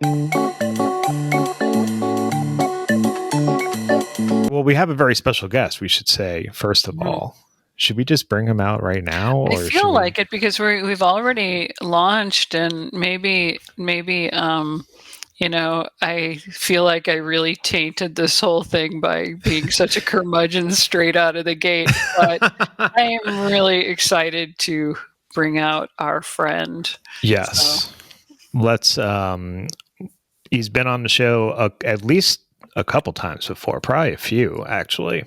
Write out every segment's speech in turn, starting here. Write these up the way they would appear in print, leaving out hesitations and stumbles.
Well, we have a very special guest, we should say, first of all. Should we just bring him out right now? Or I feel like it because we've already launched, and maybe I feel like I really tainted this whole thing by being such a curmudgeon straight out of the gate. But I am really excited to bring out our friend. Yes. So. Let's, he's been on the show at least a couple times before, probably a few, actually.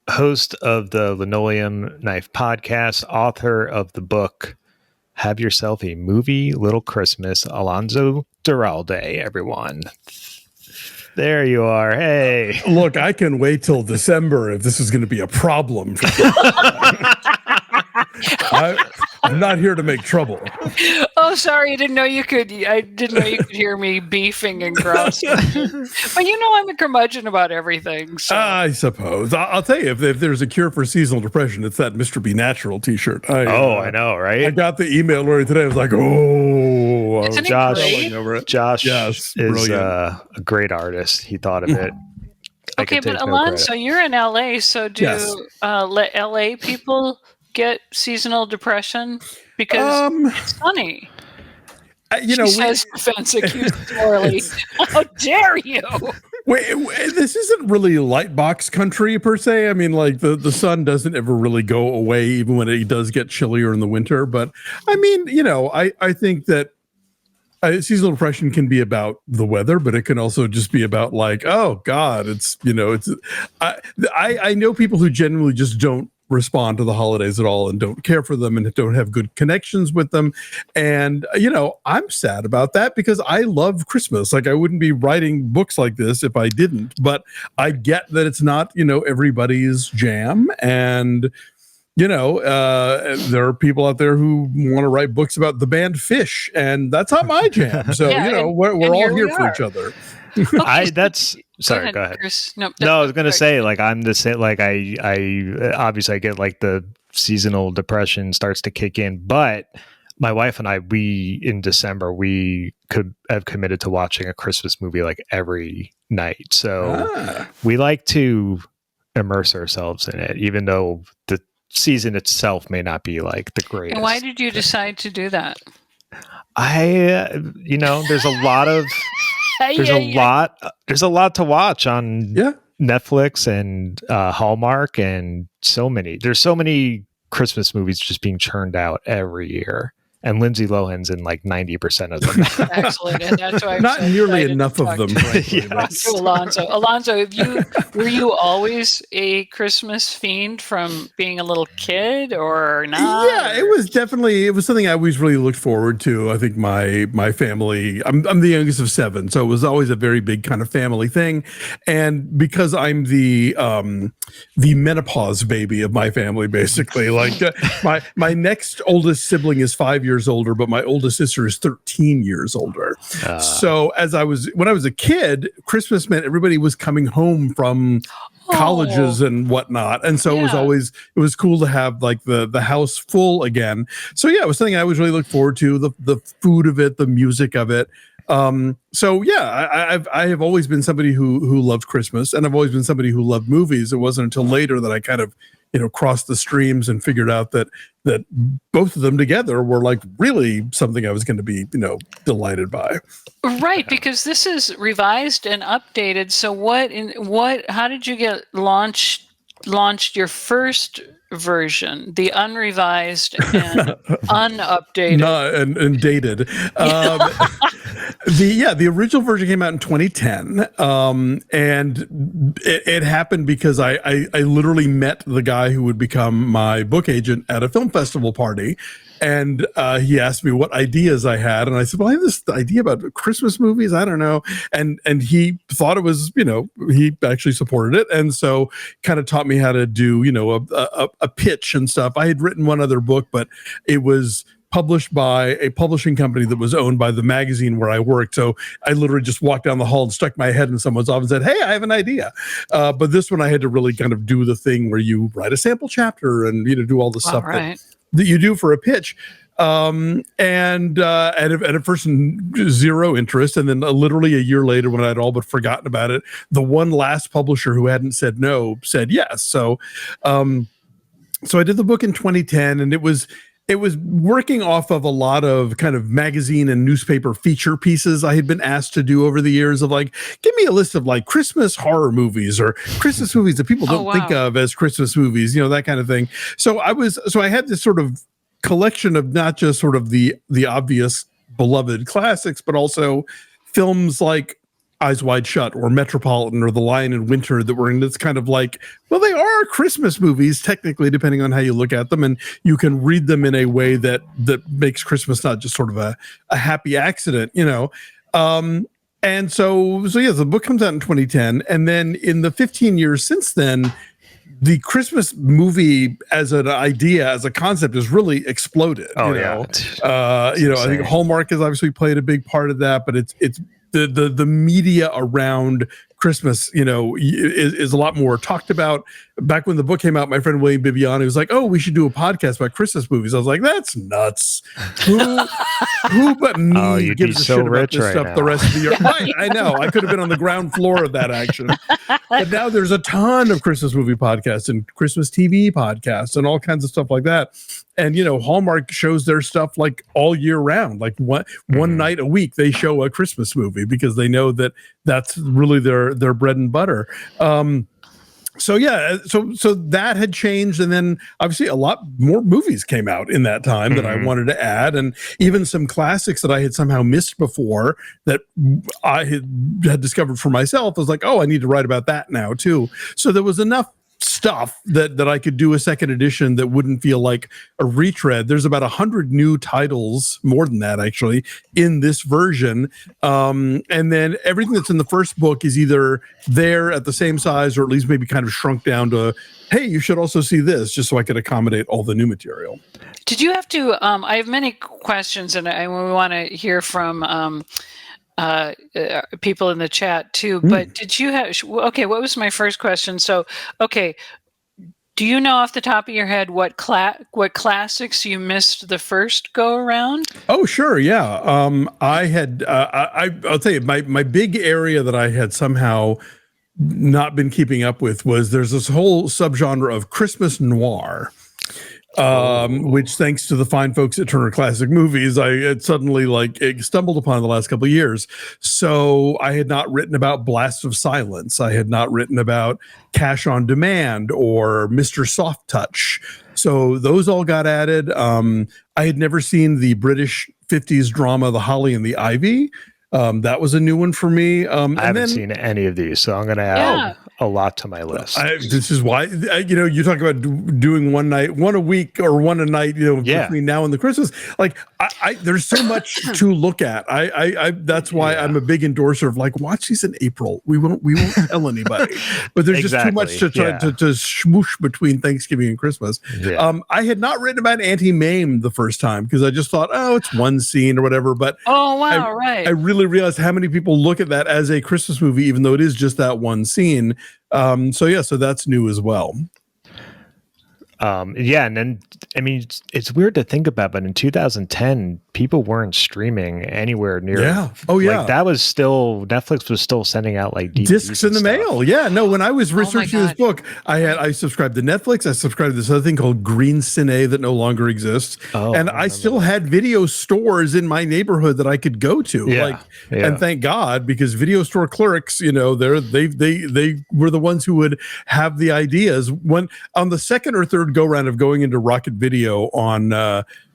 Host of the Linoleum Knife podcast, author of the book Have Yourself a Movie Little Christmas, Alonso Duralde, everyone. There you are. Hey. Look, I can wait till December if this is going to be a problem for me. I'm not here to make trouble. Oh, sorry. I didn't know you could hear me beefing and grousing. But I'm a curmudgeon about everything. So. I suppose. I'll tell you, if there's a cure for seasonal depression, it's that Mr. Be Natural t-shirt. I know, right? I got the email earlier today. I was like, Josh is a great artist. He thought of it. Okay, but Alonso, you're in LA, so do LA people get seasonal depression because it's sunny? She says defense accusatorily. How dare you? Wait, this isn't really Lightbox country per se. I mean, like the sun doesn't ever really go away, even when it does get chillier in the winter. But I mean, I think that seasonal depression can be about the weather, but it can also just be about like, oh God, it's I know people who genuinely just don't respond to the holidays at all and don't care for them and don't have good connections with them. And, I'm sad about that because I love Christmas. Like I wouldn't be writing books like this if I didn't, but I get that it's not, everybody's jam. And, there are people out there who want to write books about the band Fish, and that's not my jam. So, we're all here for each other. Sorry, go ahead. Chris. No, I was gonna say, like, I'm the same. Like, I obviously I get like the seasonal depression starts to kick in, but my wife and I, in December, we could have committed to watching a Christmas movie like every night. So we like to immerse ourselves in it, even though the season itself may not be like the greatest. And why did you decide to do that? There's a lot of. There's a lot to watch on Netflix and Hallmark, and there's so many Christmas movies just being churned out every year. And Lindsay Lohan's in like 90% of them. Excellent. And that's why not nearly enough of them. Alonso, were you always a Christmas fiend from being a little kid or not? Yeah, it was something I always really looked forward to. I think my family, I'm the youngest of 7, so it was always a very big kind of family thing. And because I'm the menopause baby of my family, basically, like my next oldest sibling is 5 years older, but my oldest sister is 13 years older. So when I was a kid, Christmas meant everybody was coming home from colleges and whatnot. And so it was cool to have like the house full again. So it was something I always really looked forward to, the food of it, the music of it. I have always been somebody who loved Christmas, and I've always been somebody who loved movies. It wasn't until later that I kind of crossed the streams and figured out that both of them together were like really something I was going to be delighted by. Right, because this is revised and updated. So how did you get launched your first version, the unrevised and unupdated and dated? The original version came out in 2010, and it happened because I literally met the guy who would become my book agent at a film festival party. And he asked me what ideas I had, and I said, well, I have this idea about Christmas movies. I don't know. And he thought it was, he actually supported it. And so kind of taught me how to do, a pitch and stuff. I had written one other book, but it was published by a publishing company that was owned by the magazine where I worked. So I literally just walked down the hall and stuck my head in someone's office and said, hey, I have an idea. But this one I had to really kind of do the thing where you write a sample chapter and, do all the stuff that you do for a pitch. And at first zero interest, and then literally a year later, when I'd all but forgotten about it, the one last publisher who hadn't said no said yes. So I did the book in 2010, and it was working off of a lot of kind of magazine and newspaper feature pieces I had been asked to do over the years of like, give me a list of like Christmas horror movies or Christmas movies that people don't think of as Christmas movies, that kind of thing. So I had this sort of collection of not just sort of the obvious beloved classics, but also films like Eyes Wide Shut or Metropolitan or The Lion in Winter that were in this kind of like, well, they are Christmas movies technically, depending on how you look at them, and you can read them in a way that makes Christmas not just sort of a happy accident, and so yeah, the book comes out in 2010, and then in the 15 years since then, the Christmas movie as an idea, as a concept, has really exploded. I think Hallmark has obviously played a big part of that, but it's the media around Christmas, is a lot more talked about. Back when the book came out, my friend William Bibiani was like, "Oh, we should do a podcast about Christmas movies." I was like, "That's nuts. Who but me gives a shit about this stuff the rest of the year?" Right, I know. I could have been on the ground floor of that action. But now there's a ton of Christmas movie podcasts and Christmas TV podcasts and all kinds of stuff like that. And Hallmark shows their stuff like all year round. Like one night a week they show a Christmas movie because they know that that's really their bread and butter. So that had changed, and then obviously a lot more movies came out in that time that I wanted to add, and even some classics that I had somehow missed before that I had discovered for myself. I was like, oh, I need to write about that now too. So there was enough stuff that I could do a second edition that wouldn't feel like a retread. There's about 100 new titles, more than that actually, in this version. And then everything that's in the first book is either there at the same size or at least maybe kind of shrunk down to, hey, you should also see this, just so I could accommodate all the new material. Did you have to, I have many questions, and we want to hear from people in the chat too, but did you have, what was my first question? So, do you know off the top of your head what classics you missed the first go around? Oh, sure. Yeah. I'll tell you, my big area that I had somehow not been keeping up with was there's this whole subgenre of Christmas noir. Which, thanks to the fine folks at Turner Classic Movies, I had suddenly stumbled upon the last couple of years. So I had not written about Blast of Silence. I had not written about Cash on Demand or Mr. Soft Touch. So those all got added. I had never seen the British 50s drama, The Holly and the Ivy. That was a new one for me. I haven't seen any of these, so I'm going to add a lot to my list. This is why, you talk about doing one a week or one a night, between now and the Christmas. Like, there's so much to look at. That's why I'm a big endorser of watch these in April. We won't tell anybody, but there's just too much to try to smoosh between Thanksgiving and Christmas. Yeah. I had not written about Auntie Mame the first time because I just thought, it's one scene or whatever. But I really realized how many people look at that as a Christmas movie, even though it is just that one scene. So that's new as well. And then it's weird to think about, but in 2010 people weren't streaming anywhere near. That was still, Netflix was still sending out DVDs discs in the mail. When I was researching this book, I subscribed to Netflix. I subscribed to this other thing called Green Cine that no longer exists, and I still had video stores in my neighborhood that I could go to. And thank God, because video store clerks, they were the ones who would have the ideas. When on the second or third go round of going into Rocket Video on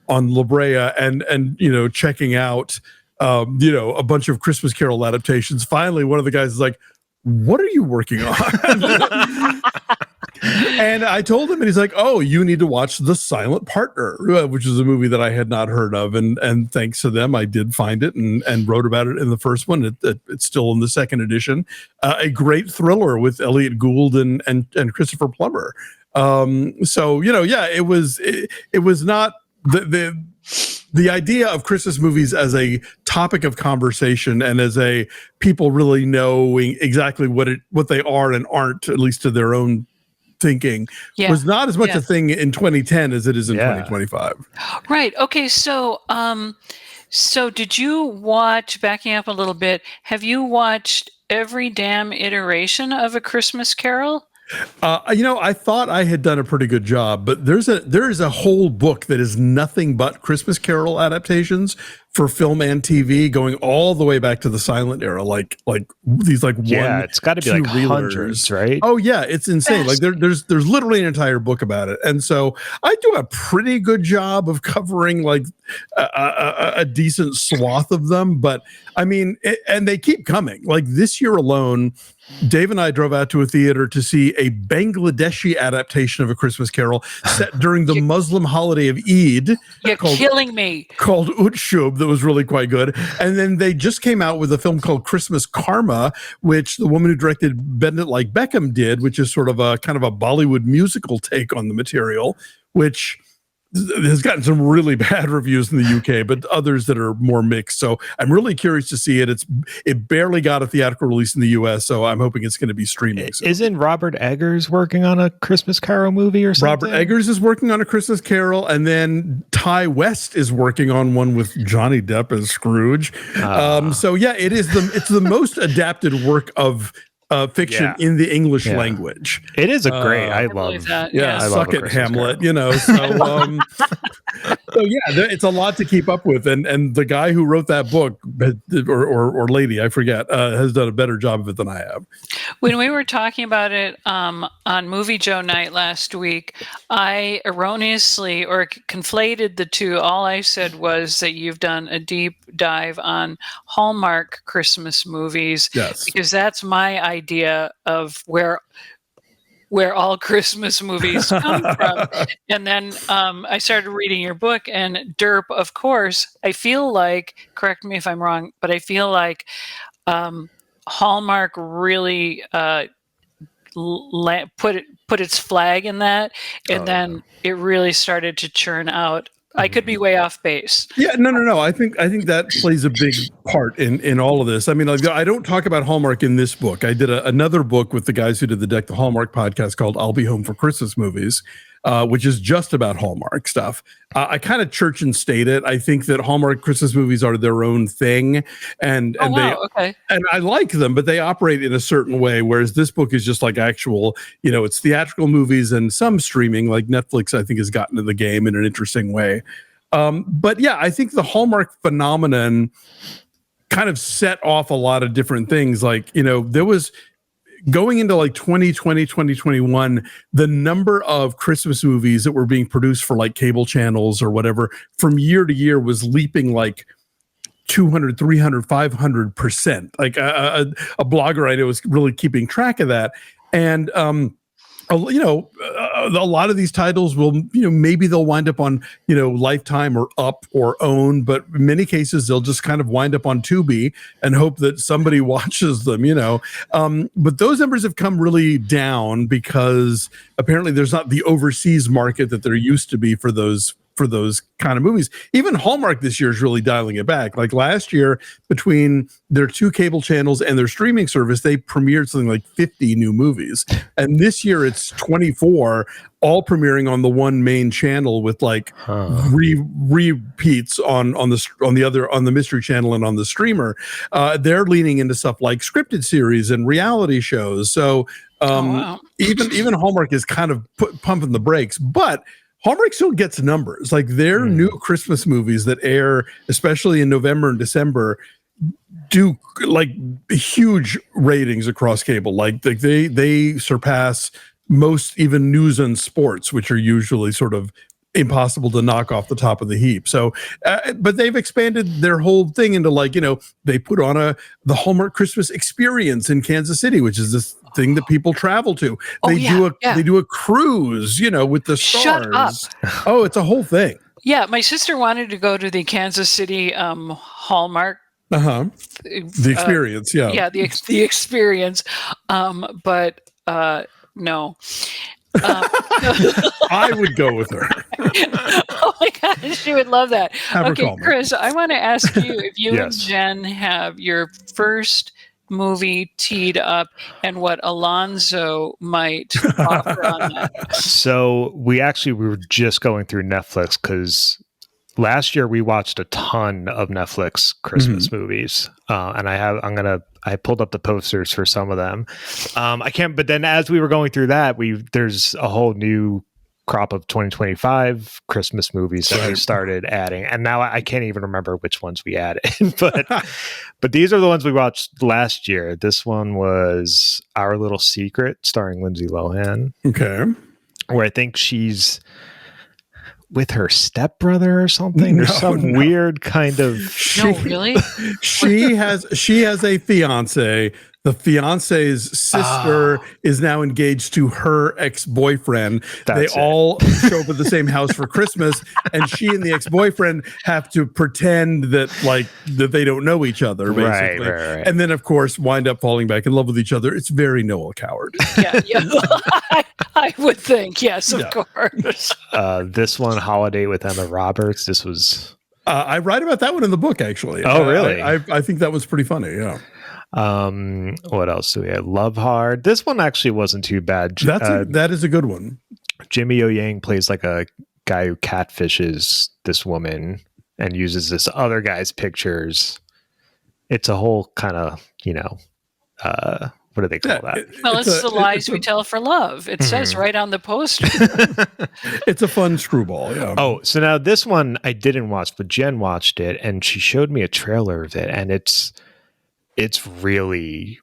La Brea and checking out a bunch of Christmas Carol adaptations, finally one of the guys is like, what are you working on? And I told him, and he's like, oh, you need to watch The Silent Partner, which is a movie that I had not heard of. And thanks to them, I did find it and wrote about it in the first one. It's still in the second edition. A great thriller with Elliot Gould and Christopher Plummer. It was not the idea of Christmas movies as a topic of conversation and as a people really knowing exactly what they are and aren't, at least to their own thinking was not as much a thing in 2010 as it is in 2025. Right. Okay. So, so did you watch, backing up a little bit, have you watched every damn iteration of A Christmas Carol? I thought I had done a pretty good job, but there is a whole book that is nothing but Christmas Carol adaptations for film and TV, going all the way back to the silent era, like these it's got to be like hundreds, right? Oh yeah, it's insane. Like there's literally an entire book about it, and so I do a pretty good job of covering like a decent swath of them. But I mean, and they keep coming. Like this year alone, Dave and I drove out to a theater to see a Bangladeshi adaptation of A Christmas Carol set during the Muslim holiday of Eid. You're killing me. Called Utshub, that was really quite good. And then they just came out with a film called Christmas Karma, which the woman who directed Bend It Like Beckham did, which is sort of a kind of a Bollywood musical take on the material, which has gotten some really bad reviews in the UK, but others that are more mixed. So I'm really curious to see it. It barely got a theatrical release in the US, so I'm hoping it's going to be streaming. So. Isn't Robert Eggers working on a Christmas Carol movie or something? Robert Eggers is working on a Christmas Carol, and then Ty West is working on one with Johnny Depp as Scrooge. So yeah, it's the most adapted work of fiction in the English language. It is a great. I love that. I Suck It, Hamlet. So it's a lot to keep up with, and the guy who wrote that book or lady, I forget, has done a better job of it than I have. When we were talking about it on Movie Joe Night last week, I erroneously or conflated the two. All I said was that you've done a deep dive on Hallmark Christmas movies, because that's my idea of where all Christmas movies come from. And then I started reading your book, and derp, of course, I feel like, correct me if I'm wrong, but I feel like Hallmark really put its flag in that, and then it really started to churn out. I could be way off base. Yeah, no. I think that plays a big part in all of this. I mean, I don't talk about Hallmark in this book. I did another book with the guys who did the Deck the Hallmark podcast called "I'll Be Home for Christmas Movies," which is just about Hallmark stuff. I kind of church and state it. I think that Hallmark Christmas movies are their own thing, and I like them, but they operate in a certain way. Whereas this book is just like actual, it's theatrical movies and some streaming, like Netflix, I think, has gotten to the game in an interesting way. But yeah, I think the Hallmark phenomenon kind of set off a lot of different things. Like, there was, going into like 2020, 2021, the number of Christmas movies that were being produced for like cable channels or whatever from year to year was leaping like 200, 300, 500%. Like a blogger I know is really keeping track of that. And, a lot of these titles will, maybe they'll wind up on, Lifetime or Up or Own, but in many cases they'll just kind of wind up on Tubi and hope that somebody watches them, But those numbers have come really down because apparently there's not the overseas market that there used to be for those kind of movies. Even Hallmark this year is really dialing it back. Like last year, between their 2 cable channels and their streaming service, they premiered something like 50 new movies. And this year it's 24, all premiering on the one main channel with like repeats on the mystery channel and on the streamer. They're leaning into stuff like scripted series and reality shows. So even Hallmark is kind of pumping the brakes, but Hallmark still gets numbers. Like their new Christmas movies that air, especially in November and December, do like huge ratings across cable. Like they surpass most even news and sports, which are usually sort of impossible to knock off the top of the heap. So, but they've expanded their whole thing into like, they put on the Hallmark Christmas Experience in Kansas City, which is this thing that people travel to. They do a cruise, with the stars. Shut up. Oh, it's a whole thing. Yeah, my sister wanted to go to the Kansas City Hallmark. The Experience, yeah, the Experience, but no. I would go with her. Oh my gosh, she would love that. Okay, Chris, I want to ask you if you and Jen have your first movie teed up and what Alonso might offer on that. So we were just going through Netflix because last year we watched a ton of Netflix Christmas movies, and I pulled up the posters for some of them. But then as we were going through that, there's a whole new crop of 2025 Christmas movies that I started adding, and now I can't even remember which ones we added. but these are the ones we watched last year. This one was Our Little Secret, starring Lindsay Lohan. Okay, where I think she's with her stepbrother or something. There's some weird kind of. No, really? She has a fiance. The fiance's sister is now engaged to her ex-boyfriend. They all show up at the same house for Christmas, and she and the ex-boyfriend have to pretend that they don't know each other, basically. Right. And then, of course, wind up falling back in love with each other. It's very Noel Coward. Yeah. I would think, yes, of course. This one, Holiday with Emma Roberts. This was. I write about that one in the book, actually. Oh, really? I think that was pretty funny. Yeah. What else do we have? Love Hard. This one actually wasn't too bad. That is a good one. Jimmy O Yang plays like a guy who catfishes this woman and uses this other guy's pictures. It's a whole kind of, what do they call that? Well, it's the lies we tell for love. It says right on the poster. It's a fun screwball. Yeah. Oh, so now this one I didn't watch, but Jen watched it and she showed me a trailer of it, and it's really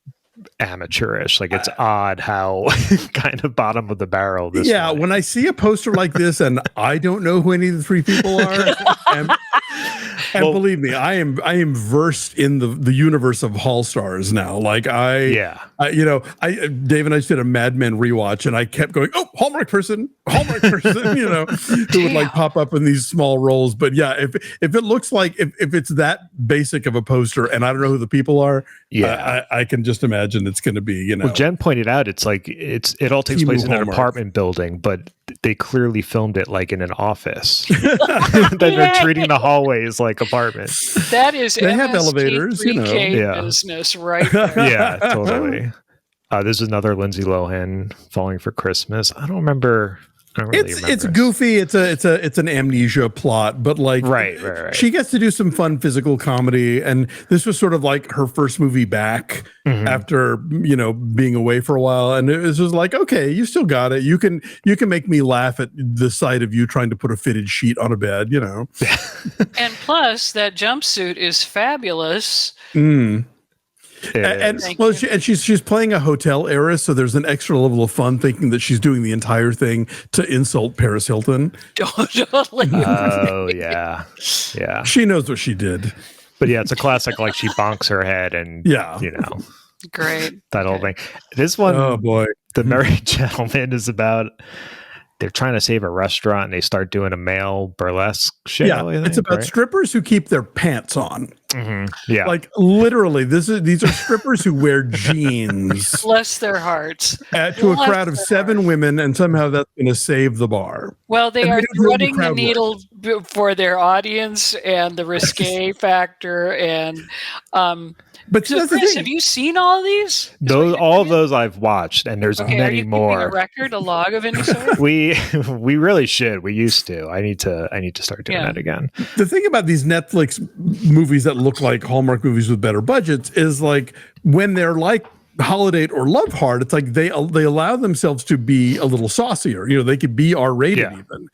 amateurish. Like, it's odd how kind of bottom of the barrel this one. When I see a poster like this and I don't know who any of the three people are, and believe me, I am versed in the universe of Hall stars now. Like Dave and I just did a Mad Men rewatch, and I kept going, oh, Hallmark person, who would like pop up in these small roles. But yeah, if it looks like if it's that basic of a poster and I don't know who the people are, I can just imagine it's going to be, Well, Jen pointed out it all takes place in an apartment building, but they clearly filmed it like in an office. They're treating the hallways like apartments. That is, they have elevators, business, right? Yeah, totally. There's another Lindsay Lohan, Falling for Christmas. I don't remember. It's goofy. It's an amnesia plot, but like right. She gets to do some fun physical comedy, and this was sort of like her first movie back after being away for a while, and it was just like, okay, you still got it. You can make me laugh at the sight of you trying to put a fitted sheet on a bed, And plus, that jumpsuit is fabulous. And she's playing a hotel heiress, so there's an extra level of fun thinking that she's doing the entire thing to insult Paris Hilton. Totally. Oh yeah. She knows what she did. But yeah, it's a classic. Like, she bonks her head, and great, that whole thing. This one, oh boy, The Merry Gentleman, is about. They're trying to save a restaurant, and they start doing a male burlesque show. Yeah, it's about strippers who keep their pants on. Yeah, like literally, these are strippers who wear jeans. Bless their hearts. To a crowd of 7 women, and somehow that's going to save the bar. Well, they are threading the needle for their audience and the risque factor, and But so Chris, have you seen all of these? All of those I've watched, and there's many more. A log of any sort? We really should. We used to. I need to start doing that again. The thing about these Netflix movies that look like Hallmark movies with better budgets is like when they're like Holiday or Love Hard, it's like they allow themselves to be a little saucier. They could be R-rated even.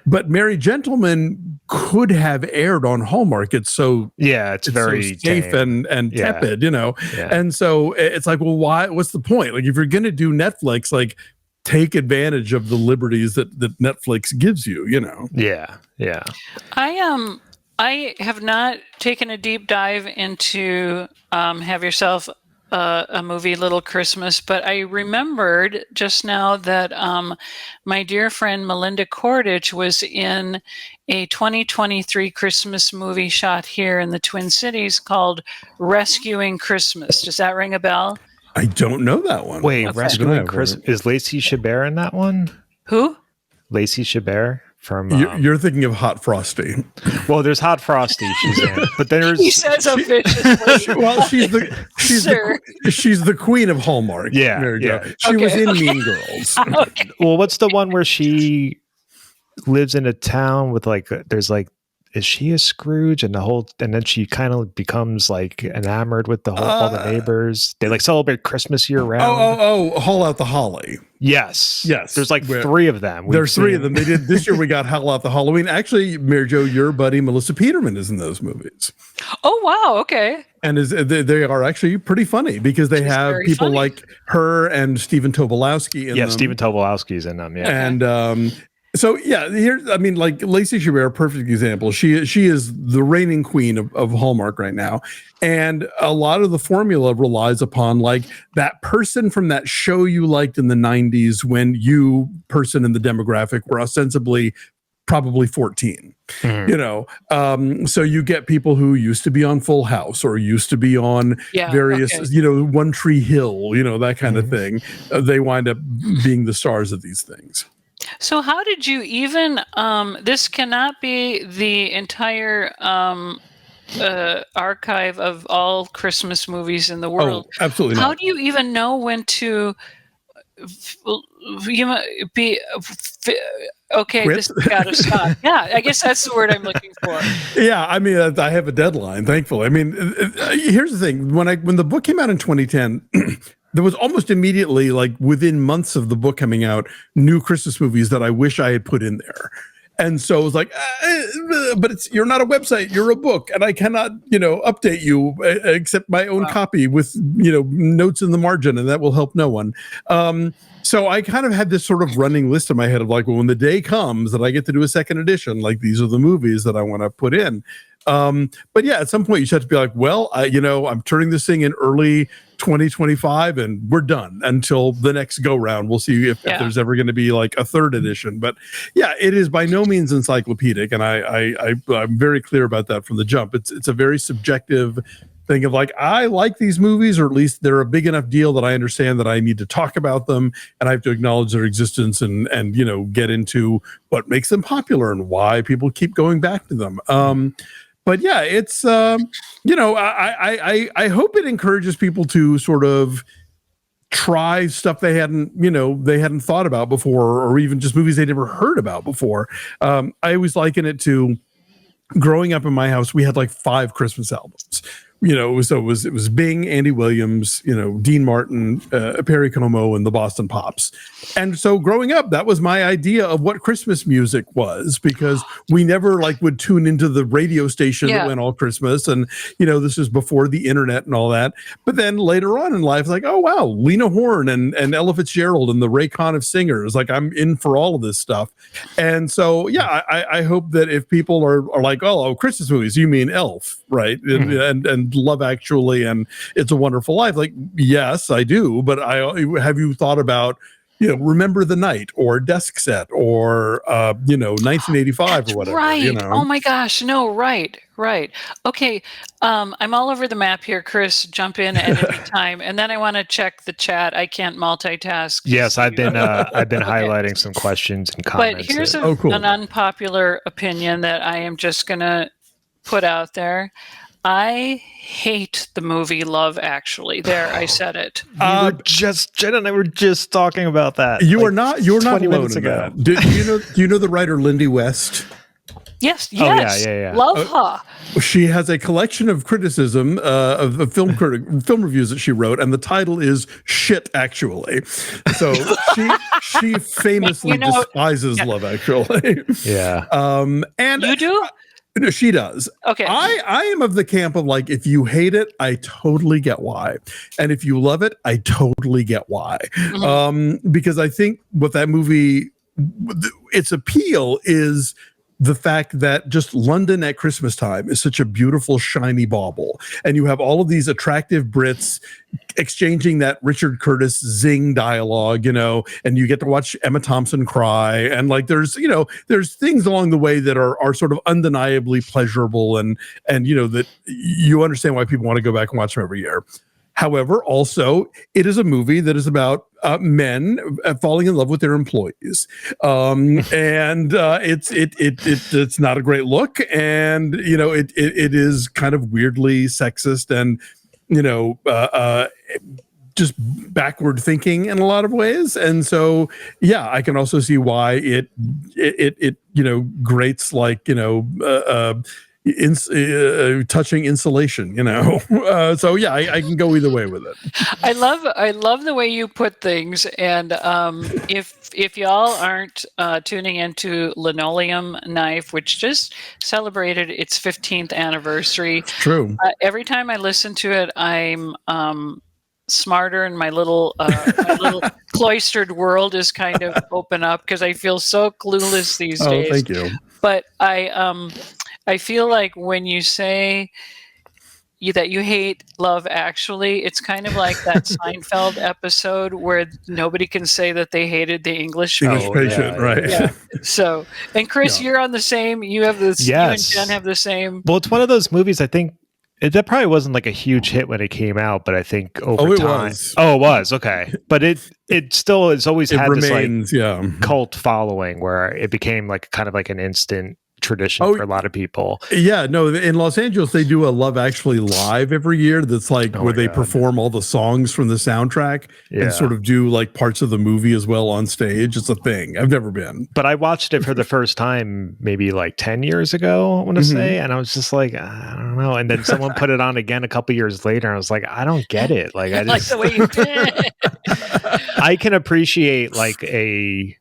But Merry Gentleman could have aired on Hallmark. It's very so safe and tepid, And so it's like, well, why? What's the point? Like, if you're going to do Netflix, like, take advantage of the liberties that Netflix gives you. Yeah. I have not taken a deep dive into Have Yourself a Movie Little Christmas, but I remembered just now that my dear friend Melinda Cordich was in a 2023 Christmas movie shot here in the Twin Cities called Rescuing Christmas. Does that ring a bell? I don't know that one. Wait, Rescuing Christmas. Is Lacey Chabert in that one? Who? Lacey Chabert. From you're thinking of Hot Frosty. Well, there's Hot Frosty she's in, but there's he says a vicious. Well, she's she's the queen of Hallmark. Yeah, Mary Jo. She was in Mean Girls. Well, what's the one where she lives in a town with like there's like, is she a Scrooge and then she kind of becomes like enamored with all the neighbors. They like celebrate Christmas year round. Haul Out the Holly. Yes. There's like 3 of them. There's 3 of them. They did this year. We got Howl Out the Halloween. Actually, Mary Jo, your buddy Melissa Peterman is in those movies. Oh wow! Okay. And they are actually pretty funny because they have people like her and Stephen Tobolowsky in them. Stephen Tobolowsky's in them. Yeah, and so like Lacey Chabert, perfect example. She is the reigning queen of Hallmark right now, and a lot of the formula relies upon like that person from that show you liked in the 90s when you person in the demographic were ostensibly probably 14. So you get people who used to be on Full House or used to be on various One Tree Hill, that kind of thing. They wind up being the stars of these things. So how did you even this cannot be the entire archive of all Christmas movies in the world. Oh, absolutely not. How do you even know when to be okay, quit? This has got to stop. Yeah, I guess that's the word I'm looking for. Yeah, I mean, I have a deadline, thankfully. I mean, here's the thing. When the book came out in 2010, there was almost immediately, like within months of the book coming out, new Christmas movies that I wish I had put in there. And so it was like, but you're not a website, you're a book, and I cannot, update you except my own copy with, notes in the margin, and that will help no one. So I kind of had this sort of running list in my head of like, well, when the day comes that I get to do a second edition, like these are the movies that I want to put in. But yeah, at some point you just have to be like, well, I'm turning this thing in early 2025 and we're done until the next go round. We'll see if there's ever going to be like a third edition. But yeah, it is by no means encyclopedic. And I'm very clear about that from the jump. It's a very subjective thing of like, I like these movies, or at least they're a big enough deal that I understand that I need to talk about them and I have to acknowledge their existence and get into what makes them popular and why people keep going back to them. But yeah, it's I hope it encourages people to sort of try stuff they hadn't thought about before, or even just movies they never heard about before. I always liken it to growing up in my house. We had like 5 Christmas albums. So it was Bing, Andy Williams, Dean Martin, Perry Como, and the Boston Pops. And so growing up, that was my idea of what Christmas music was, because we never would tune into the radio station that went all Christmas. And, this was before the internet and all that. But then later on in life, like, oh, wow, Lena Horne and Ella Fitzgerald and the Ray Conn of singers, like I'm in for all of this stuff. And so, yeah, I hope that if people are like, oh, Christmas movies, you mean Elf, right? Mm-hmm. And Love Actually and It's a Wonderful Life. Like, yes, I do. But have you thought about, Remember the Night or Desk Set or, 1985 or whatever. Right. Oh my gosh. No, right. Okay. I'm all over the map here, Chris. Jump in at any time. And then I want to check the chat. I can't multitask. Yes, I've been highlighting some questions and comments. But here's an unpopular opinion that I am just going to put out there. I hate the movie Love Actually. There, I said it. Jen and I were just talking about that. You're not alone in that. Do you know the writer Lindy West? Yes. Oh, yeah. Love her. She has a collection of criticism of film reviews that she wrote, and the title is "Shit Actually." So she famously despises Love Actually. Yeah. And you do. No, she does. Okay. I am of the camp of like, if you hate it, I totally get why. And if you love it, I totally get why. Mm-hmm. Because I think what that movie, its appeal is the fact that just London at Christmas time is such a beautiful, shiny bauble. And you have all of these attractive Brits exchanging that Richard Curtis zing dialogue, and you get to watch Emma Thompson cry. And like, there's things along the way that are sort of undeniably pleasurable and that you understand why people want to go back and watch them every year. However, also, it is a movie that is about men falling in love with their employees, and it's not a great look, and it is kind of weirdly sexist, and just backward thinking in a lot of ways. And so, yeah, I can also see why it grates like, touching insulation, so yeah, I can go either way with it. I love the way you put things. And if y'all aren't tuning into Linoleum Knife, which just celebrated its 15th anniversary, it's true. Every time I listen to it, I'm smarter, and my little cloistered world is kind of open up, because I feel so clueless these days. Thank you. But I feel like when you say that you hate Love Actually, it's kind of like that Seinfeld episode where nobody can say that they hated the English patient, right? Yeah. So, and Chris, you're on the same. You have this. Yes. You and Jen have the same. Well, it's one of those movies. I think that probably wasn't like a huge hit when it came out, but I think over time. It was okay, but it still has always had remains, this cult following where it became like kind of like an instant tradition for a lot of people. Yeah, no, in Los Angeles they do a Love Actually live every year. That's like where they perform all the songs from the soundtrack and sort of do like parts of the movie as well on stage. It's a thing. I've never been, but I watched it for the first time maybe like 10 years ago, I want to say, and I was just like, I don't know. And then someone put it on again a couple years later, and I was like, I don't get it. Like, I just like the way you did. I can appreciate like a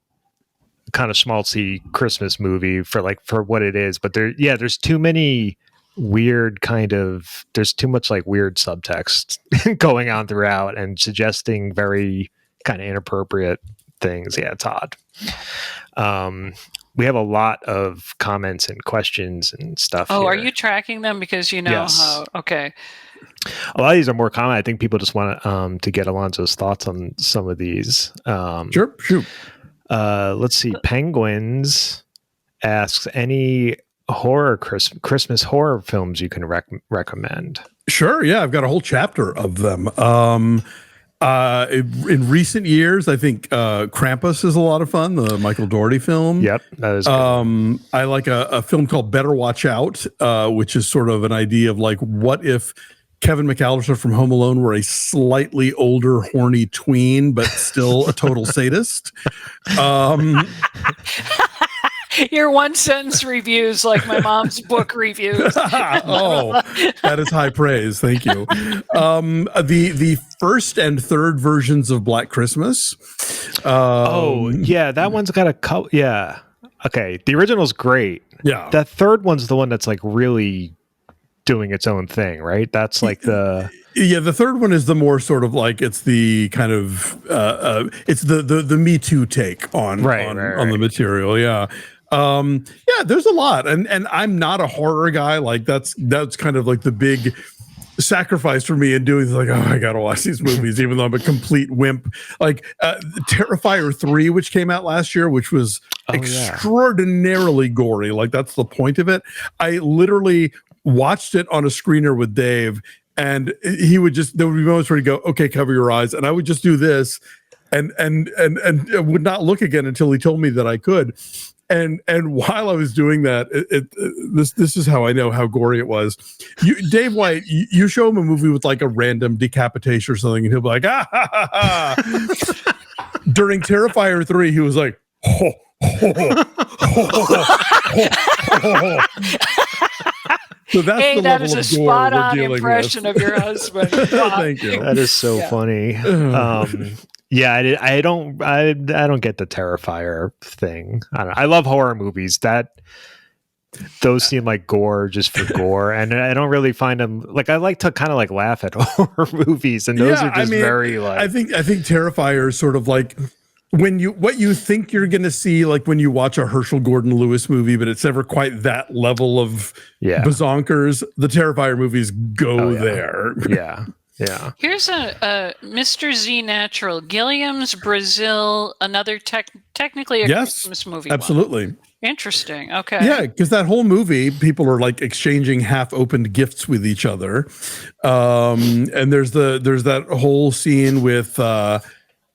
kind of schmaltzy Christmas movie for what it is, but there's too many weird there's too much like weird subtext going on throughout and suggesting very kind of inappropriate things. Yeah, it's odd. We have a lot of comments and questions and stuff. Oh, here. Are you tracking them? Because how, okay. A lot of these are more common. I think people just want to get Alonso's thoughts on some of these. Sure, shoot. Let's see. Penguins asks any Christmas horror films you can recommend. Sure. Yeah, I've got a whole chapter of them. In recent years, I think Krampus is a lot of fun. The Michael Dougherty film. Yep, that is good. I like a film called Better Watch Out, which is sort of an idea of like, what if Kevin McAllister from Home Alone were a slightly older, horny tween, but still a total sadist. Your one sentence reviews, like my mom's book reviews. Oh, that is high praise. Thank you. The first and third versions of Black Christmas. That one's got a yeah. Okay, the original's great. Yeah, that third one's the one that's like really doing its own thing, right? That's like the third one is the more sort of like, it's the kind of it's the Me Too take on the material. There's a lot, and I'm not a horror guy. Like that's kind of like the big sacrifice for me in doing, like, oh, I gotta watch these movies even though I'm a complete wimp. Like Terrifier 3, which came out last year, which was extraordinarily gory. Like that's the point of it. I literally watched it on a screener with Dave, and there would be moments where he'd go, okay, cover your eyes, and I would just do this and would not look again until he told me that I could. And while I was doing that, this is how I know how gory it was. Dave White, you show him a movie with like a random decapitation or something, and he'll be like, ah, ha, ha, ha. During Terrifier 3, he was like, ho, ho, ho, ho. So that's that is a spot on impression of your husband. Thank you. That is so funny. I don't get the Terrifier thing. I love horror movies. Those seem like gore just for gore, and I don't really find them like, I like to kind of like laugh at horror movies, and those are just very like. I think Terrifier is sort of like what you think you're going to see, like when you watch a Herschel Gordon Lewis movie, but it's never quite that level of bazonkers. The Terrifier movies go there. Yeah. Yeah. Here's a Mr. Z Natural, Gilliam's Brazil, another technically a Christmas movie. Absolutely. One. Interesting. Okay. Yeah, because that whole movie, people are like exchanging half-opened gifts with each other, and there's that whole scene with,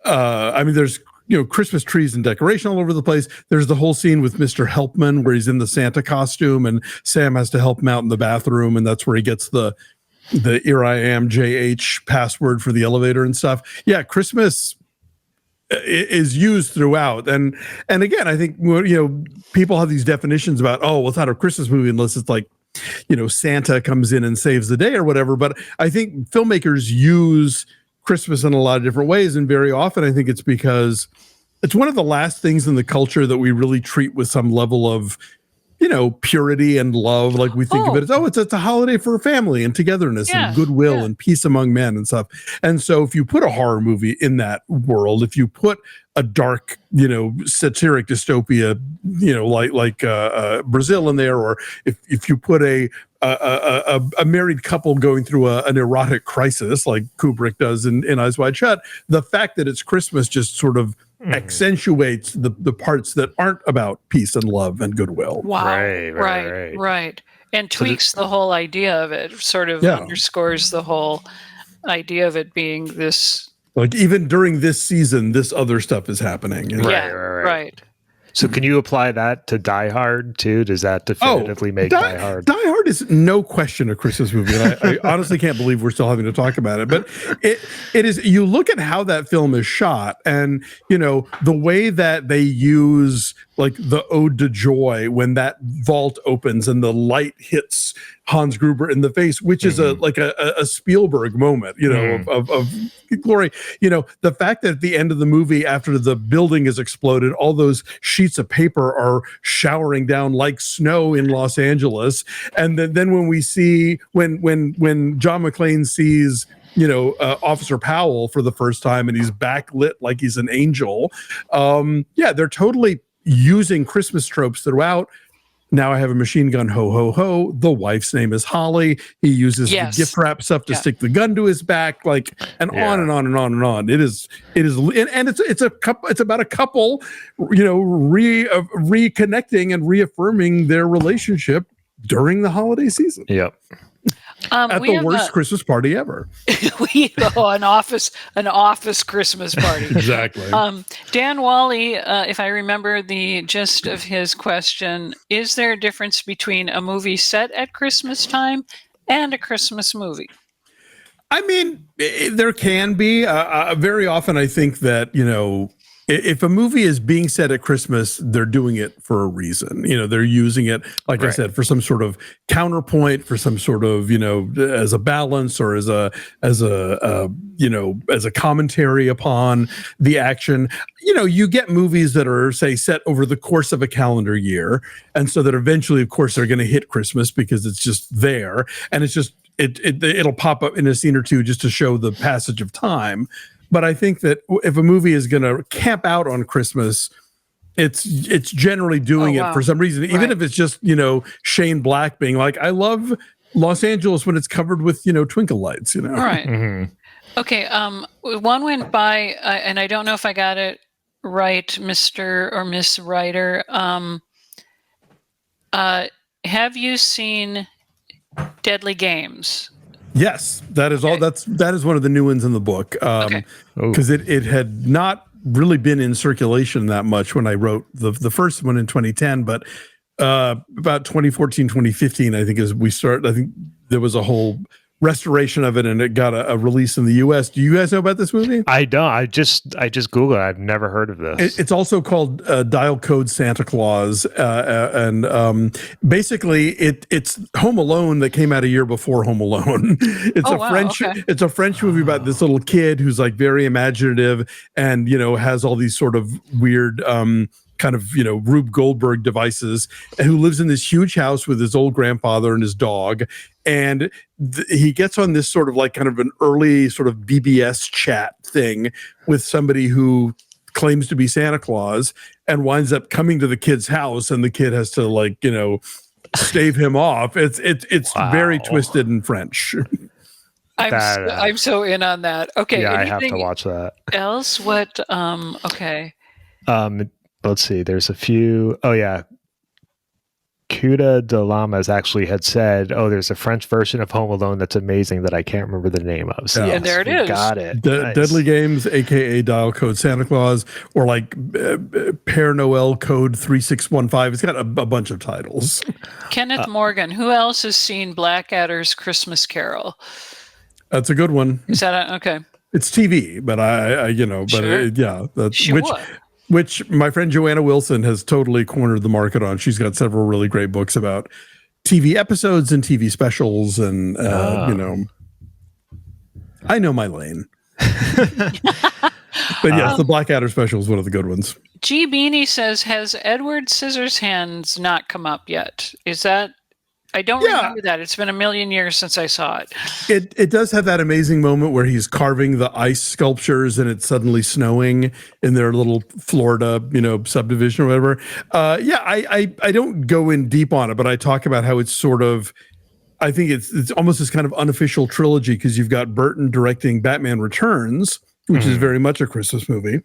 there's Christmas trees and decoration all over the place. There's the whole scene with Mr. Helpman where he's in the Santa costume and Sam has to help him out in the bathroom, and that's where he gets the the "Here I am" JH password for the elevator and stuff. Yeah, Christmas is used throughout, and again, I think people have these definitions about it's not a Christmas movie unless it's like Santa comes in and saves the day or whatever. But I think filmmakers use Christmas in a lot of different ways, and very often I think it's because it's one of the last things in the culture that we really treat with some level of purity and love. Like we think of it as, it's a holiday for family and togetherness and goodwill and peace among men and stuff. And so if you put a horror movie in that world, if you put a dark, satiric dystopia, like Brazil in there, or if you put a married couple going through an erotic crisis like Kubrick does in Eyes Wide Shut, the fact that it's Christmas just sort of accentuates the parts that aren't about peace and love and goodwill. Wow. Right. And tweaks the whole idea of it, sort of underscores the whole idea of it being this. Like even during this season, this other stuff is happening. Right. So can you apply that to Die Hard too? Does that definitively make Die Hard? Die Hard is no question a Christmas movie. And I honestly can't believe we're still having to talk about it. But it is, you look at how that film is shot and, the way that they use like the Ode to Joy when that vault opens and the light hits Hans Gruber in the face, which is a Spielberg moment, of glory. The fact that at the end of the movie, after the building is exploded, all those sheets of paper are showering down like snow in Los Angeles. And then when we see, when John McClane sees Officer Powell for the first time and he's backlit like he's an angel. They're totally using Christmas tropes throughout. Now I have a machine gun, ho, ho, ho. The wife's name is Holly. He uses the gift wrap stuff to stick the gun to his back, on and on and on and on. It is, and it's about a couple, reconnecting and reaffirming their relationship during the holiday season. Yep. At the worst Christmas party ever. An office Christmas party. Exactly. Dan Wally, if I remember the gist of his question, is there a difference between a movie set at Christmas time and a Christmas movie? I mean, there can be. Very often I think that, if a movie is being set at Christmas, they're doing it for a reason. They're using it, like I said, for some sort of counterpoint, for some sort of, as a balance or as a commentary upon the action. You get movies that are, say, set over the course of a calendar year, and so that eventually, of course, they're going to hit Christmas because it's just there, and it's just it'll pop up in a scene or two just to show the passage of time. But I think that if a movie is going to camp out on Christmas, it's generally doing it for some reason, even if it's just, Shane Black being like, I love Los Angeles when it's covered with, twinkle lights, Right. Mm-hmm. Okay. One went by, and I don't know if I got it right, Mr. or Miss Writer. Have you seen Deadly Games? Yes, that is all. That is one of the new ones in the book, because it had not really been in circulation that much when I wrote the first one in 2010, but about 2014, 2015, I think I think there was a whole restoration of it, and it got a release in the U.S. Do you guys know about this movie? I don't. I just Googled it. I've never heard of this. It's also called Dial Code Santa Claus, and basically it's Home Alone that came out a year before Home Alone. It's a French movie about this little kid who's like very imaginative and has all these sort of weird kind of Rube Goldberg devices, and who lives in this huge house with his old grandfather and his dog. And he gets on this sort of like kind of an early sort of BBS chat thing with somebody who claims to be Santa Claus and winds up coming to the kid's house, and the kid has to stave him off. It's very twisted in French. I'm so in on that. Okay. Yeah, I have to watch that. Else? What? Okay. Let's see. There's a few. Oh yeah. Cuda de Lamas actually had said, "Oh, there's a French version of Home Alone that's amazing that I can't remember the name of." So yes, there it is. Got it. Nice. Deadly Games, aka Dial Code Santa Claus, or like Père Noël Code 3615. It's got a bunch of titles. Kenneth Morgan. Who else has seen Blackadder's Christmas Carol? That's a good one. Is that okay? It's TV, but that's sure. Which my friend Joanna Wilson has totally cornered the market on. She's got several really great books about TV episodes and TV specials, and I know my lane. But yes, the Blackadder special is one of the good ones. G. Beanie says, has Edward Scissorhands not come up yet? Is that... I don't remember that. It's been a million years since I saw it. It does have that amazing moment where he's carving the ice sculptures and it's suddenly snowing in their little Florida, subdivision or whatever. I don't go in deep on it, but I talk about how it's sort of, I think it's almost this kind of unofficial trilogy, because you've got Burton directing Batman Returns, which is very much a Christmas movie,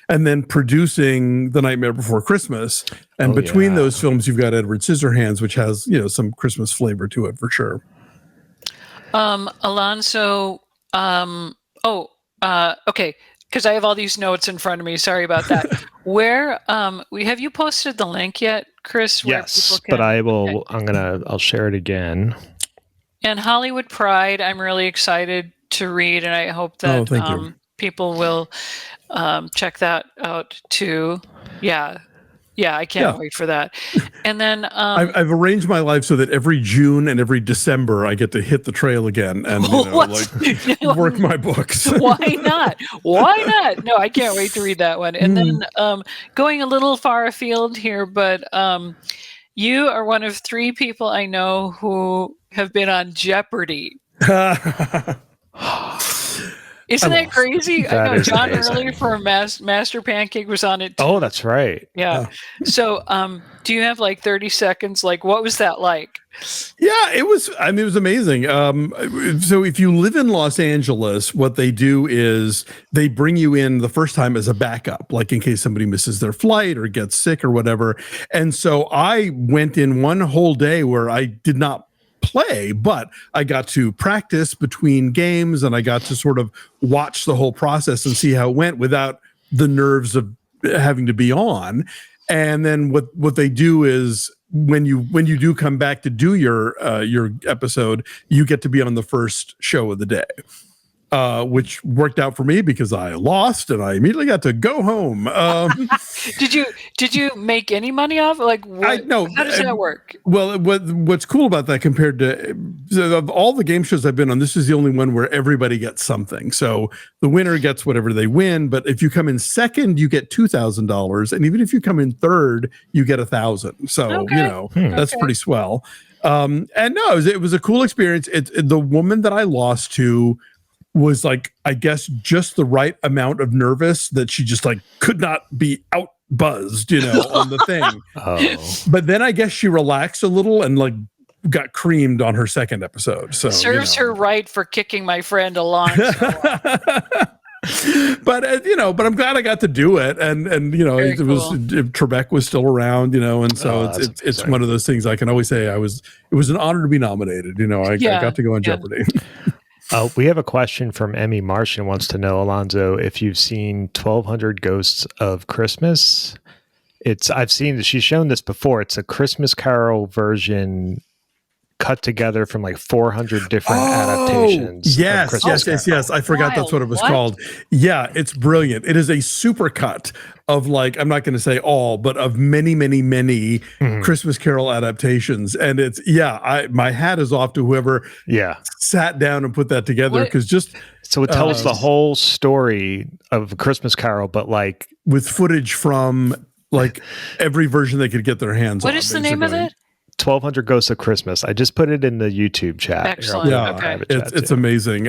and then producing The Nightmare Before Christmas. And between those films, you've got Edward Scissorhands, which has, some Christmas flavor to it for sure. Alonso, okay, because I have all these notes in front of me. Sorry about that. Where, have you posted the link yet, Chris? Yes, but I will, okay. I'll share it again. And Hollywood Pride, I'm really excited to read, and I hope that people will check that out too. I can't wait for that. And then I've arranged my life so that every June and every December I get to hit the trail again and work my books. Why not? No, I can't wait to read that one. And then going a little far afield here, but you are one of 3 people I know who have been on Jeopardy. Isn't that crazy? I know John earlier for Master Pancake was on it too. Oh, that's right. Yeah. So, do you have like 30 seconds? Like, what was that like? Yeah, it was amazing. So if you live in Los Angeles, what they do is they bring you in the first time as a backup, like in case somebody misses their flight or gets sick or whatever. And so I went in one whole day where I did not play, but I got to practice between games and I got to sort of watch the whole process and see how it went without the nerves of having to be on. And then what they do is when you do come back to do your episode, you get to be on the first show of the day. Which worked out for me because I lost and I immediately got to go home. Did you make any money off? Like, how does that work? Well, what's cool about that compared to of all the game shows I've been on, this is the only one where everybody gets something. So the winner gets whatever they win. But if you come in second, you get $2,000, and even if you come in third, you get $1,000. So that's pretty swell. And no, it was a cool experience. The woman that I lost to was like, I guess, just the right amount of nervous that she just like could not be out buzzed, on the thing. But then I guess she relaxed a little and like got creamed on her second episode. So serves her right for kicking my friend along. But but I'm glad I got to do it, and it was Trebek was still around, and so it's one of those things I can always say it was an honor to be nominated. I got to go on Jeopardy. We have a question from Emmy Martian wants to know, Alonso, if you've seen 1200 Ghosts of Christmas. She's shown this before. It's a Christmas Carol version cut together from like 400 different adaptations. Yes. I forgot that's what it was called. Yeah, it's brilliant. It is a super cut of like, I'm not going to say all, but of many, many, many Christmas Carol adaptations. And it's, my hat is off to whoever sat down and put that together, because so it tells the whole story of a Christmas Carol, but like with footage from like every version they could get their hands on. What is the name of it? 1200 Ghosts of Christmas. I just put it in the YouTube chat. Excellent. Yeah, it's amazing.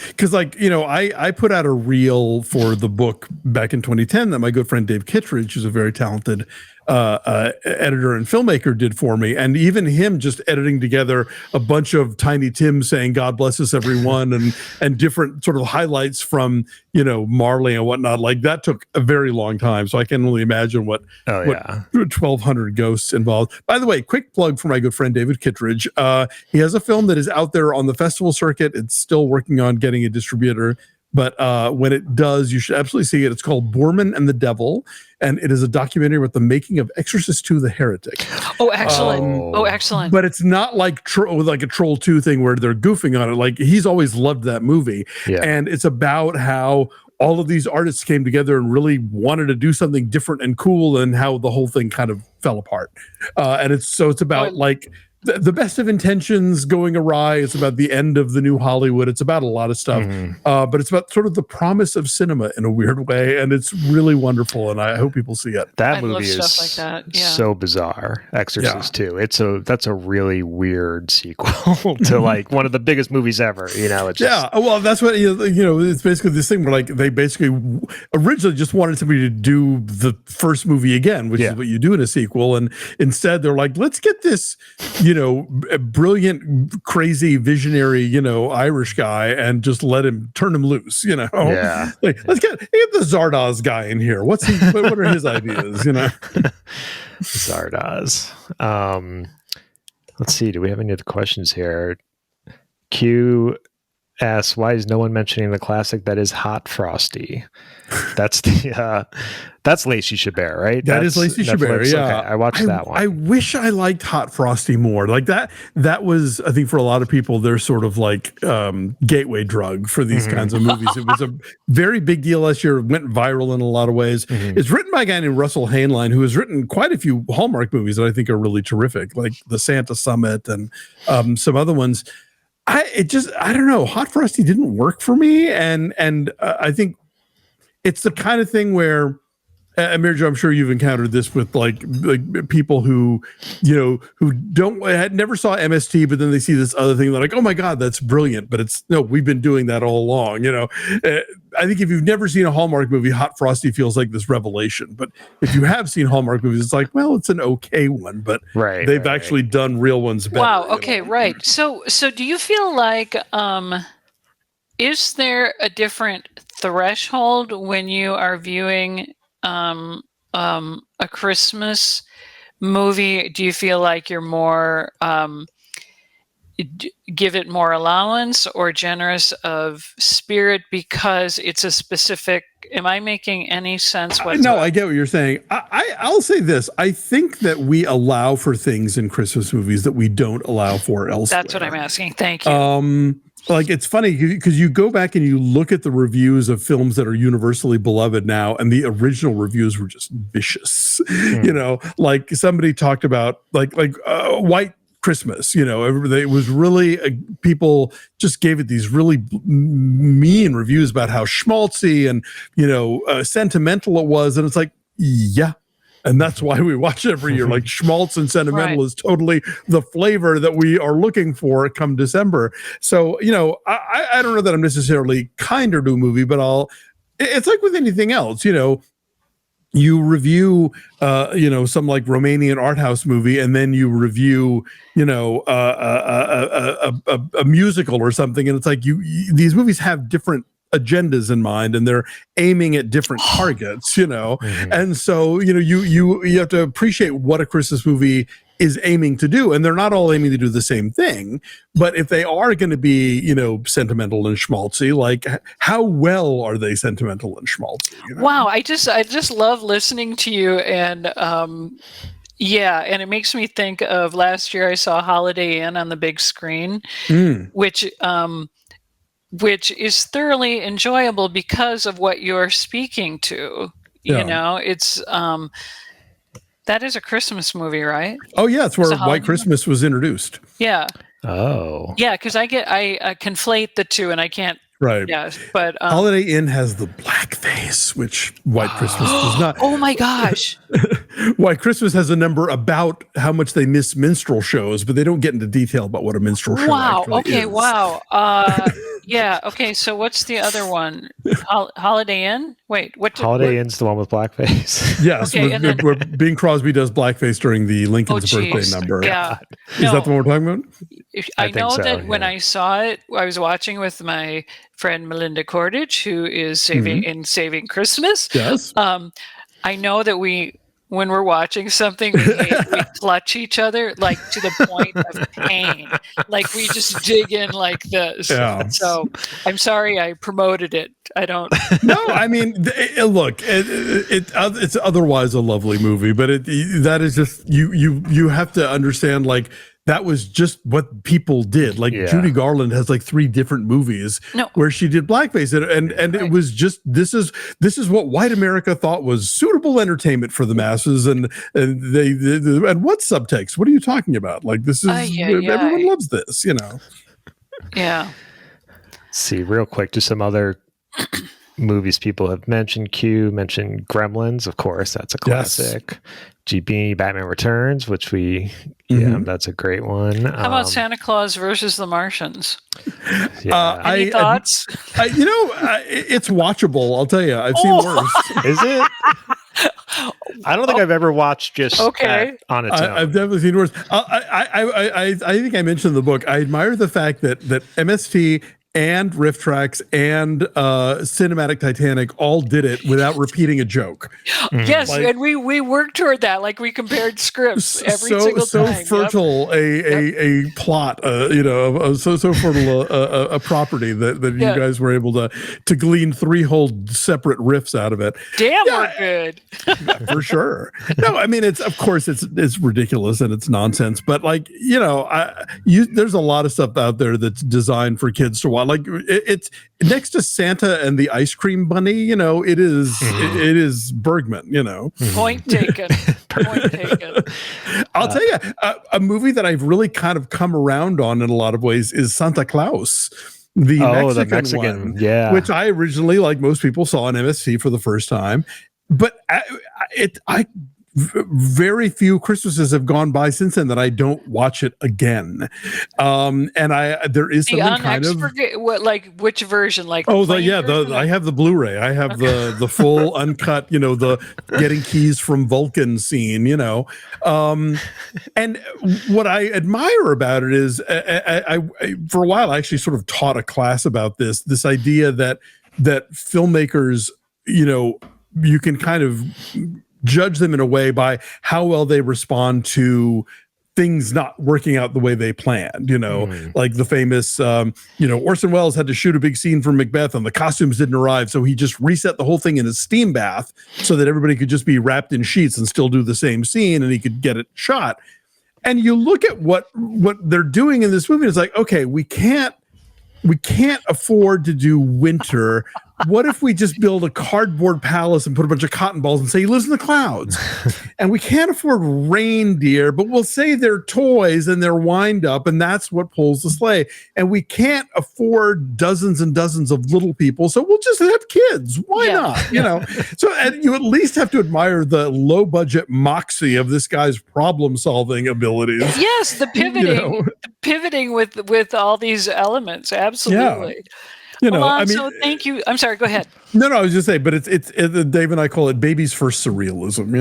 Because I put out a reel for the book back in 2010 that my good friend Dave Kittredge, who's a very talented editor and filmmaker did for me, and even him just editing together a bunch of Tiny Tim saying "God bless us, everyone," and different sort of highlights from Marley and whatnot. Like that took a very long time, so I can only imagine what 1,200 ghosts involved. By the way, quick plug for my good friend David Kittredge. He has a film that is out there on the festival circuit. It's still working on getting a distributor. But when it does, you should absolutely see it. It's called Boorman and the Devil, and it is a documentary about the making of Exorcist II: The Heretic. Oh, excellent! Excellent! But it's not like a Troll 2 thing where they're goofing on it. Like he's always loved that movie, and it's about how all of these artists came together and really wanted to do something different and cool, and how the whole thing kind of fell apart. And it's about like the best of intentions going awry. It's about the end of the new Hollywood. It's about a lot of stuff, but it's about sort of the promise of cinema in a weird way, and it's really wonderful. And I hope people see it. That movie is like that. So bizarre. Exorcist 2. That's a really weird sequel to like one of the biggest movies ever. It's just, well, that's what it's basically this thing where like they basically originally just wanted somebody to do the first movie again, which is what you do in a sequel, and instead they're like, let's get this a brilliant, crazy, visionary, Irish guy, and just turn him loose, Like, let's get the Zardoz guy in here. What are his ideas, Zardoz. Let's see. Do we have any other questions here? Q asks, why is no one mentioning the classic that is Hot Frosty? That's that's Lacey Chabert, right? That's Lacey Chabert. Yeah, okay, I watched that one. I wish I liked Hot Frosty more. Like that was, I think, for a lot of people, their sort of like gateway drug for these kinds of movies. It was a very big deal last year. It went viral in a lot of ways. It's written by a guy named Russell Hainline, who has written quite a few Hallmark movies that I think are really terrific, like The Santa Summit and some other ones. I don't know. Hot Frosty didn't work for me, and I think it's the kind of thing where, Mary Jo, I'm sure you've encountered this with like people who never saw MST, but then they see this other thing, they're like, oh my God, that's brilliant. But we've been doing that all along. I think if you've never seen a Hallmark movie, Hot Frosty feels like this revelation. But if you have seen Hallmark movies, it's like, well, it's an okay one, but they've actually done real ones better. Wow. Okay. Right. So do you feel like, is there a different threshold when you are viewing a Christmas movie? Do you feel like you're more give it more allowance or generous of spirit because it's a specific? Am I making any sense? No, I get what you're saying. I'll say this. I think that we allow for things in Christmas movies that we don't allow for elsewhere. That's what I'm asking. Thank you. Like, it's funny because you go back and you look at the reviews of films that are universally beloved now, and the original reviews were just vicious. Like somebody talked about like White Christmas, it was really people just gave it these really mean reviews about how schmaltzy and sentimental it was, and it's like, and that's why we watch it every year. Like schmaltz and sentimental is totally the flavor that we are looking for come December. So, I don't know that I'm necessarily kinder to a movie, but it's like with anything else, you review, some like Romanian art house movie, and then you review, a musical or something. And it's like these movies have different agendas in mind, and they're aiming at different targets, and so you have to appreciate what a Christmas movie is aiming to do, and they're not all aiming to do the same thing. But if they are going to be sentimental and schmaltzy, like how well are they sentimental and schmaltzy? Wow, I just love listening to you, and and it makes me think of last year I saw Holiday Inn on the big screen, which is thoroughly enjoyable because of what you're speaking to. It's that is a Christmas movie, right? Oh yeah, it's where White Christmas was introduced. Yeah. Oh. Yeah, because I conflate the two, and I can't. Right. Yeah, but Holiday Inn has the blackface, which White Christmas does not. Oh my gosh! White Christmas has a number about how much they miss minstrel shows, but they don't get into detail about what a minstrel show. Wow. Okay. Is. Wow. Yeah. Okay. So what's the other one? Holiday Inn? Wait, Holiday Inn's the one with blackface. Yes. Okay, where Bing Crosby does blackface during the Lincoln's birthday number. Yeah. Is that the one we're talking about? I know so, that when I saw it, I was watching with my friend Melinda Cordage, who is Saving Christmas. Yes. I know that when we're watching something, we clutch each other, like to the point of pain. Like we just dig in like this. Yeah. So I'm sorry I promoted it. I don't. No, I mean, look, it's otherwise a lovely movie, but that is just you have to understand, like, that was just what people did. Like Judy Garland has like 3 different movies where she did blackface, and it was just this is what white America thought was suitable entertainment for the masses, and they and what subtext? What are you talking about? Like, this is everyone loves this, you know. Yeah. See, real quick, just some other movies people have mentioned. Q mentioned Gremlins, of course, that's a classic. Yes. GB Batman Returns, which that's a great one. How about Santa Claus versus the Martians? Any thoughts? It's watchable. I'll tell you, I've seen worse. Is it? I don't think I've ever watched just on its own. I've definitely seen worse. I think I mentioned in the book, I admire the fact that MST and Rifftrax and Cinematic Titanic all did it without repeating a joke. Yes, and we worked toward that. Like, we compared scripts every single time. So fertile a plot, so fertile a property that you guys were able to glean 3 whole separate riffs out of it. Damn, we're good. For sure. No, I mean, it's ridiculous and it's nonsense, but like, there's a lot of stuff out there that's designed for kids to watch. Like, it's next to Santa and the Ice Cream Bunny, it is Bergman, Point taken. Point taken. I'll tell you, a movie that I've really kind of come around on in a lot of ways is Santa Claus. The Mexican one, which I originally, like most people, saw on MST for the first time. But very few Christmases have gone by since then that I don't watch it again. And there is something kind of which version? Like, I have the Blu-ray. I have the full uncut, the getting keys from Vulcan scene, and what I admire about it is I for a while I actually sort of taught a class about this idea that filmmakers, you can kind of judge them in a way by how well they respond to things not working out the way they planned, like the famous, Orson Welles had to shoot a big scene for Macbeth and the costumes didn't arrive. So he just reset the whole thing in a steam bath so that everybody could just be wrapped in sheets and still do the same scene and he could get it shot. And you look at what they're doing in this movie, it's like, okay, we can't afford to do winter. What if we just build a cardboard palace and put a bunch of cotton balls and say he lives in the clouds? And we can't afford reindeer, but we'll say they're toys and they're wind up, and that's what pulls the sleigh. And we can't afford dozens and dozens of little people, so we'll just have kids. Why not? So, and you at least have to admire the low budget moxie of this guy's problem solving abilities. Yes, the pivoting with all these elements. Absolutely. Yeah. Alonso, thank you. I'm sorry, go ahead. No, I was just saying, but it's Dave and I call it baby's first surrealism,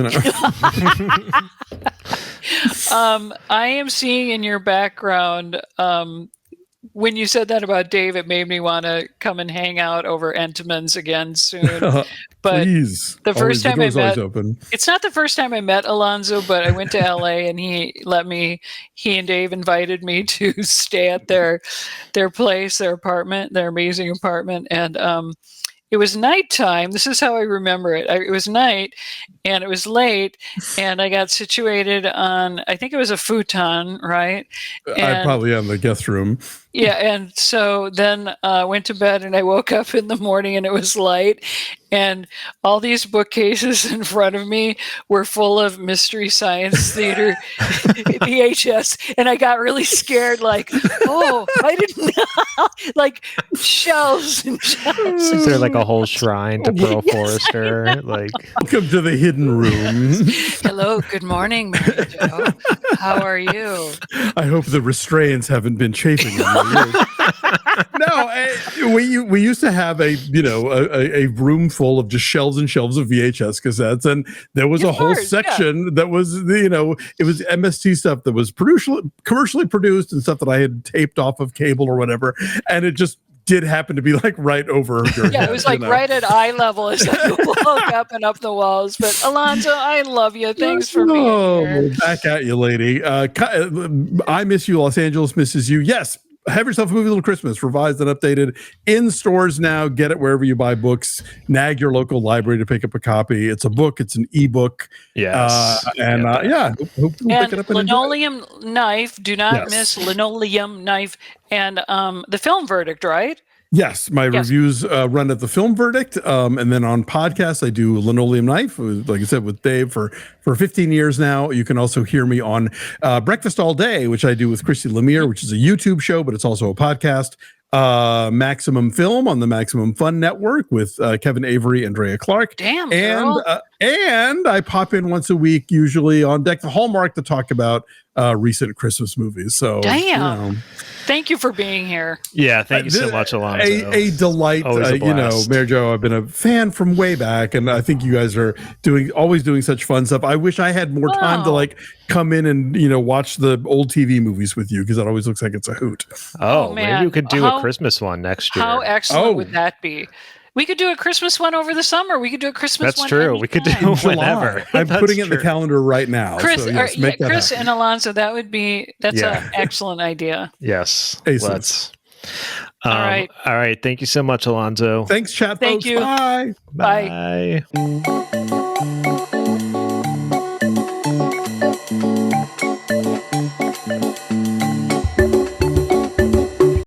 I am seeing in your background, when you said that about Dave, it made me want to come and hang out over Entenmann's again soon. But please. The first time I met, it's not the first time I met Alonso, but I went to LA and he and Dave invited me to stay at their place, their apartment, their amazing apartment. And it was nighttime. This is how I remember it. It was night and it was late and I got situated on, I think it was a futon, right? I probably am the guest room. Yeah. And so then I went to bed and I woke up in the morning and it was light and all these bookcases in front of me were full of Mystery Science Theater VHS. And I got really scared, like, oh, I didn't know. Like shelves and shelves. Is there like a whole shrine to Pearl Forrester? Like, welcome to the hidden room. Hello, good morning, Mary Jo. How are you? I hope the restraints haven't been chafing on you. we used to have a room full of just shelves and shelves of VHS cassettes, and there was a whole section that was it was MST stuff that was commercially produced and stuff that I had taped off of cable or whatever, and it just did happen to be like right over your head, it was like right at eye level as you walk up and up the walls. But Alonso, I love you. Thanks for being here. Back at you, lady. I miss you. Los Angeles misses you. Yes. Have yourself a movie Little Christmas, revised and updated in stores now. Get it wherever you buy books. Nag your local library to pick up a copy. It's a book. It's an ebook. Yes. Hope we'll pick it up and Linoleum Knife. Do not miss Linoleum Knife and the Film Verdict, right? Yes, my reviews run at the Film Verdict, and then on podcasts I do Linoleum Knife, like I said, with Dave for 15 years now. You can also hear me on Breakfast All Day, which I do with Christy Lemire, which is a YouTube show, but it's also a podcast. Maximum Film on the Maximum Fun Network with Kevin Avery, Andrea Clark. Damn, and I pop in once a week, usually on Deck the Hallmark, to talk about recent Christmas movies. So, damn. Thank you for being here. Yeah, thank you so much, Alonso. A delight. Mary Jo, I've been a fan from way back, and I think you guys are always doing such fun stuff. I wish I had more time to come in and watch the old TV movies with you, because that always looks like it's a hoot. Oh man, maybe you could do a Christmas one next year. How excellent would that be? We could do a Christmas one over the summer. We could do a Christmas one. That's true. We could do whenever. I'm putting it in the calendar right now. Chris, Chris and Alonso, that's an excellent idea. Yes. Let's. All right. All right. Thank you so much, Alonso. Thanks, chat. Thank folks. you. Bye. Bye.